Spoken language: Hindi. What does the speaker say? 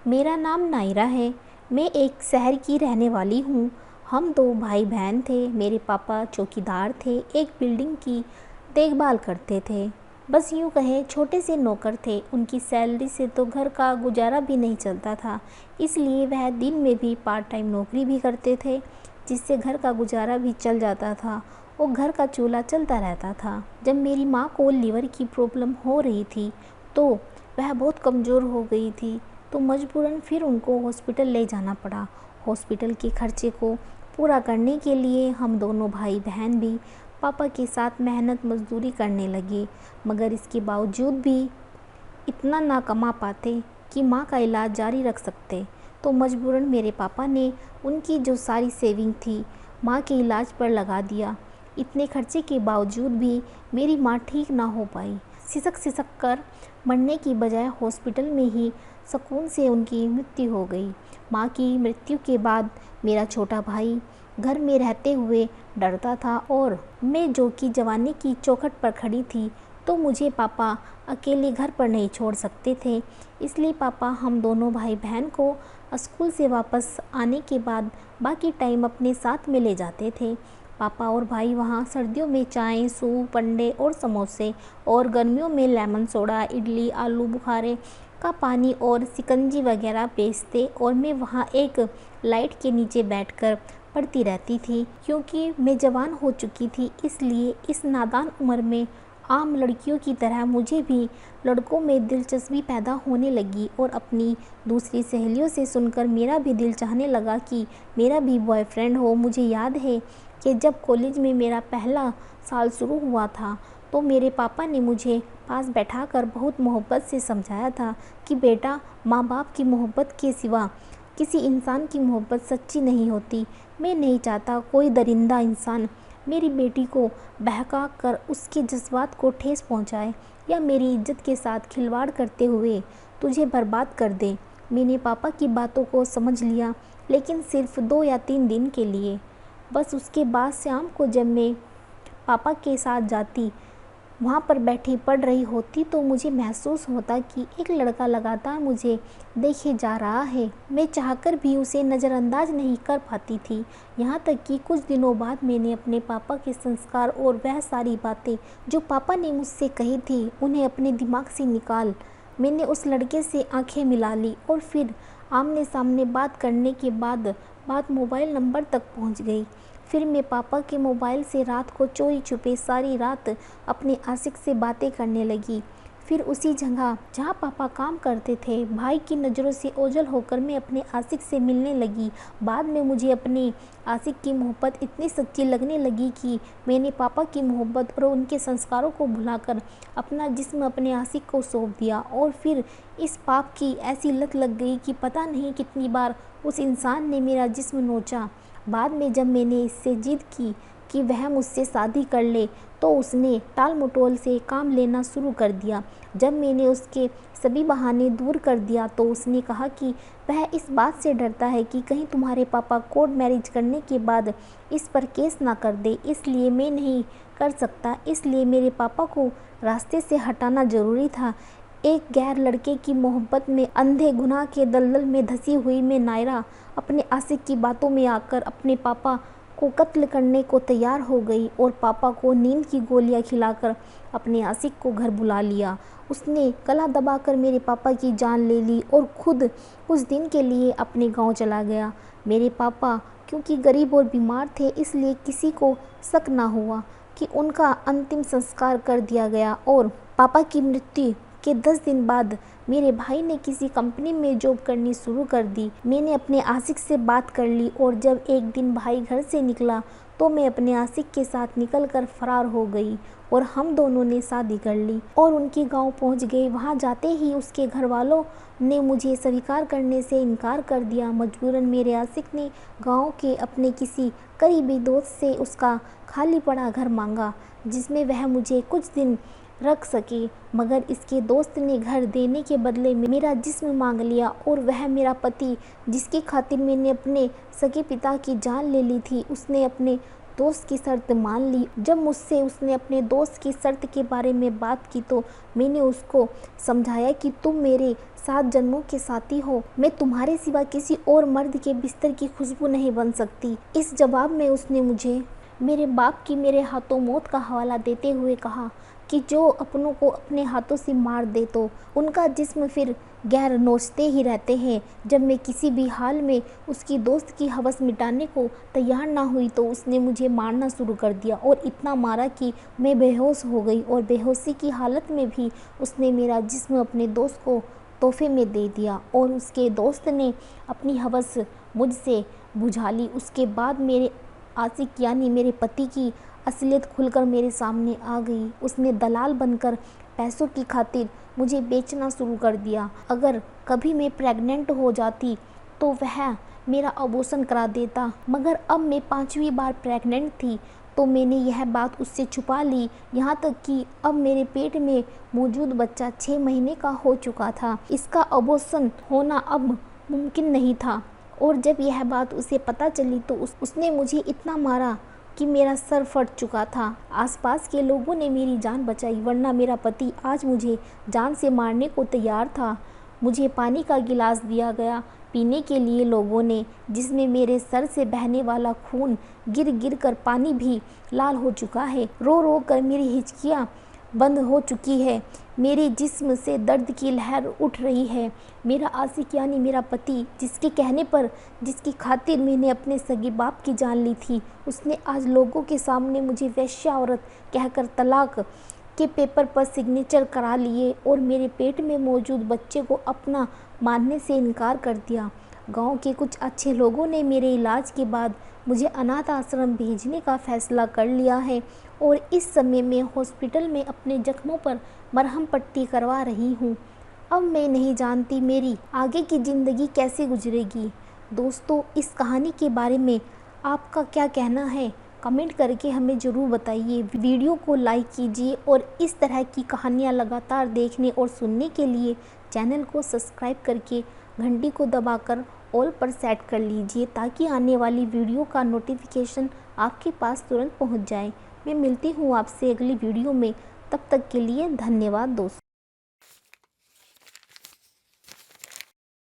मेरा नाम नायरा है। मैं एक शहर की रहने वाली हूँ। हम दो भाई बहन थे। मेरे पापा चौकीदार थे, एक बिल्डिंग की देखभाल करते थे। बस यूँ कहें छोटे से नौकर थे। उनकी सैलरी से तो घर का गुजारा भी नहीं चलता था, इसलिए वह दिन में भी पार्ट टाइम नौकरी भी करते थे, जिससे घर का गुजारा भी चल जाता था और घर का चूल्हा चलता रहता था। जब मेरी माँ को लीवर की प्रॉब्लम हो रही थी तो वह बहुत कमज़ोर हो गई थी, तो मजबूरन फिर उनको हॉस्पिटल ले जाना पड़ा। हॉस्पिटल के खर्चे को पूरा करने के लिए हम दोनों भाई बहन भी पापा के साथ मेहनत मजदूरी करने लगे, मगर इसके बावजूद भी इतना ना कमा पाते कि माँ का इलाज जारी रख सकते। तो मजबूरन मेरे पापा ने उनकी जो सारी सेविंग थी माँ के इलाज पर लगा दिया। इतने खर्चे के बावजूद भी मेरी माँ ठीक ना हो पाई। सिसक सिसक कर मरने की बजाय हॉस्पिटल में ही सुकून से उनकी मृत्यु हो गई। माँ की मृत्यु के बाद मेरा छोटा भाई घर में रहते हुए डरता था, और मैं जो कि जवानी की चौखट पर खड़ी थी, तो मुझे पापा अकेले घर पर नहीं छोड़ सकते थे। इसलिए पापा हम दोनों भाई बहन को स्कूल से वापस आने के बाद बाकी टाइम अपने साथ में ले जाते थे। पापा और भाई वहाँ सर्दियों में चाय, सूप, अंडे और समोसे, और गर्मियों में लेमन सोडा, इडली, आलू बुखारे का पानी और शिकंजी वगैरह बेचते, और मैं वहाँ एक लाइट के नीचे बैठकर पढ़ती रहती थी। क्योंकि मैं जवान हो चुकी थी, इसलिए इस नादान उम्र में आम लड़कियों की तरह मुझे भी लड़कों में दिलचस्पी पैदा होने लगी, और अपनी दूसरी सहेलियों से सुनकर मेरा भी दिल चाहने लगा कि मेरा भी बॉयफ्रेंड हो। मुझे याद है कि जब कॉलेज में मेरा पहला साल शुरू हुआ था, तो मेरे पापा ने मुझे पास बैठाकर बहुत मोहब्बत से समझाया था कि बेटा, माँ बाप की मोहब्बत के सिवा किसी इंसान की मोहब्बत सच्ची नहीं होती। मैं नहीं चाहता कोई दरिंदा इंसान मेरी बेटी को बहका कर उसके जज्बात को ठेस पहुंचाए, या मेरी इज्जत के साथ खिलवाड़ करते हुए तुझे बर्बाद कर दे। मैंने पापा की बातों को समझ लिया, लेकिन सिर्फ 2 या 3 दिन के लिए। बस उसके बाद शाम को जब मैं पापा के साथ जाती, वहाँ पर बैठी पढ़ रही होती, तो मुझे महसूस होता कि एक लड़का लगातार मुझे देखे जा रहा है। मैं चाहकर भी उसे नज़रअंदाज नहीं कर पाती थी। यहाँ तक कि कुछ दिनों बाद मैंने अपने पापा के संस्कार और वह सारी बातें जो पापा ने मुझसे कही थी, उन्हें अपने दिमाग से निकाल मैंने उस लड़के से आंखें मिला ली, और फिर आमने सामने बात करने के बाद बात मोबाइल नंबर तक पहुँच गई। फिर मैं पापा के मोबाइल से रात को चोरी छुपे सारी रात अपने आशिक से बातें करने लगी। फिर उसी जगह जहाँ पापा काम करते थे, भाई की नज़रों से ओझल होकर मैं अपने आशिक से मिलने लगी। बाद में मुझे अपने आशिक की मोहब्बत इतनी सच्ची लगने लगी कि मैंने पापा की मोहब्बत और उनके संस्कारों को भुलाकर अपना जिस्म अपने आशिक को सौंप दिया, और फिर इस पाप की ऐसी लत लग गई कि पता नहीं कितनी बार उस इंसान ने मेरा जिस्म नोचा। बाद में जब मैंने इससे जिद की कि वह मुझसे शादी कर ले, तो उसने टाल मटोल से काम लेना शुरू कर दिया। जब मैंने उसके सभी बहाने दूर कर दिया, तो उसने कहा कि वह इस बात से डरता है कि कहीं तुम्हारे पापा कोर्ट मैरिज करने के बाद इस पर केस ना कर दे, इसलिए मैं नहीं कर सकता। इसलिए मेरे पापा को रास्ते से हटाना ज़रूरी था। एक गैर लड़के की मोहब्बत में अंधे गुनाह के दलदल में धंसी हुई मैं नायरा अपने आशिक की बातों में आकर अपने पापा को कत्ल करने को तैयार हो गई, और पापा को नींद की गोलियां खिलाकर अपने आशिक को घर बुला लिया। उसने गला दबाकर मेरे पापा की जान ले ली और खुद कुछ दिन के लिए अपने गांव चला गया। मेरे पापा क्योंकि गरीब और बीमार थे, इसलिए किसी को शक ना हुआ कि उनका अंतिम संस्कार कर दिया गया। और पापा की मृत्यु के 10 दिन बाद मेरे भाई ने किसी कंपनी में जॉब करनी शुरू कर दी। मैंने अपने आशिक से बात कर ली, और जब एक दिन भाई घर से निकला, तो मैं अपने आशिक के साथ निकलकर फरार हो गई, और हम दोनों ने शादी कर ली और उनके गांव पहुंच गए। वहां जाते ही उसके घर वालों ने मुझे स्वीकार करने से इनकार कर दिया। मजबूरन मेरे आशिक ने गाँव के अपने किसी करीबी दोस्त से उसका खाली पड़ा घर मांगा, जिसमें वह मुझे कुछ दिन रख सके, मगर इसके दोस्त ने घर देने के बदले में मेरा जिस्म मांग लिया। और वह मेरा पति, जिसकी खातिर मैंने अपने सगे पिता की जान ले ली थी, उसने अपने दोस्त की शर्त मान ली। जब मुझसे उसने अपने दोस्त की शर्त के बारे में बात की तो मैंने उसको समझाया कि तुम मेरे 7 जन्मों के साथी हो, मैं तुम्हारे सिवा किसी और मर्द के बिस्तर की खुशबू नहीं बन सकती। इस जवाब में उसने मुझे मेरे बाप की मेरे हाथों मौत का हवाला देते हुए कहा कि जो अपनों को अपने हाथों से मार दे तो उनका जिस्म फिर गैर नोचते ही रहते हैं। जब मैं किसी भी हाल में उसकी दोस्त की हवस मिटाने को तैयार ना हुई तो उसने मुझे मारना शुरू कर दिया और इतना मारा कि मैं बेहोश हो गई, और बेहोशी की हालत में भी उसने मेरा जिस्म अपने दोस्त को तोहफे में दे दिया और उसके दोस्त ने अपनी हवस मुझसे बुझा ली। उसके बाद मेरे आशिक यानी मेरे पति की असलियत खुलकर मेरे सामने आ गई। उसने दलाल बनकर पैसों की खातिर मुझे बेचना शुरू कर दिया। अगर कभी मैं प्रेग्नेंट हो जाती तो वह मेरा अबॉर्शन करा देता, मगर अब मैं 5वीं बार प्रेग्नेंट थी तो मैंने यह बात उससे छुपा ली। यहाँ तक कि अब मेरे पेट में मौजूद बच्चा 6 महीने का हो चुका था। इसका अबॉर्शन होना अब मुमकिन नहीं था, और जब यह बात उसे पता चली तो उसने मुझे इतना मारा कि मेरा सर फट चुका था। आसपास के लोगों ने मेरी जान बचाई, वरना मेरा पति आज मुझे जान से मारने को तैयार था। मुझे पानी का गिलास दिया गया पीने के लिए लोगों ने, जिसमें मेरे सर से बहने वाला खून गिर गिर कर पानी भी लाल हो चुका है। रो रो कर मेरी हिचकियाँ बंद हो चुकी है। मेरे जिस्म से दर्द की लहर उठ रही है। मेरा आशिक यानी मेरा पति, जिसके कहने पर, जिसकी खातिर मैंने अपने सगे बाप की जान ली थी, उसने आज लोगों के सामने मुझे वेश्या औरत कहकर तलाक के पेपर पर सिग्नेचर करा लिए और मेरे पेट में मौजूद बच्चे को अपना मानने से इनकार कर दिया। गांव के कुछ अच्छे लोगों ने मेरे इलाज के बाद मुझे अनाथ आश्रम भेजने का फैसला कर लिया है, और इस समय मैं हॉस्पिटल में अपने जख्मों पर मरहम पट्टी करवा रही हूँ। अब मैं नहीं जानती मेरी आगे की ज़िंदगी कैसे गुजरेगी। दोस्तों, इस कहानी के बारे में आपका क्या कहना है? कमेंट करके हमें ज़रूर बताइए। वीडियो को लाइक कीजिए और इस तरह की कहानियाँ लगातार देखने और सुनने के लिए चैनल को सब्सक्राइब करके घंटी को दबाकर ऑल पर सेट कर लीजिए, ताकि आने वाली वीडियो का नोटिफिकेशन आपके पास तुरंत पहुंच जाए। मैं मिलती हूं आपसे अगली वीडियो में, तब तक के लिए धन्यवाद दोस्तों।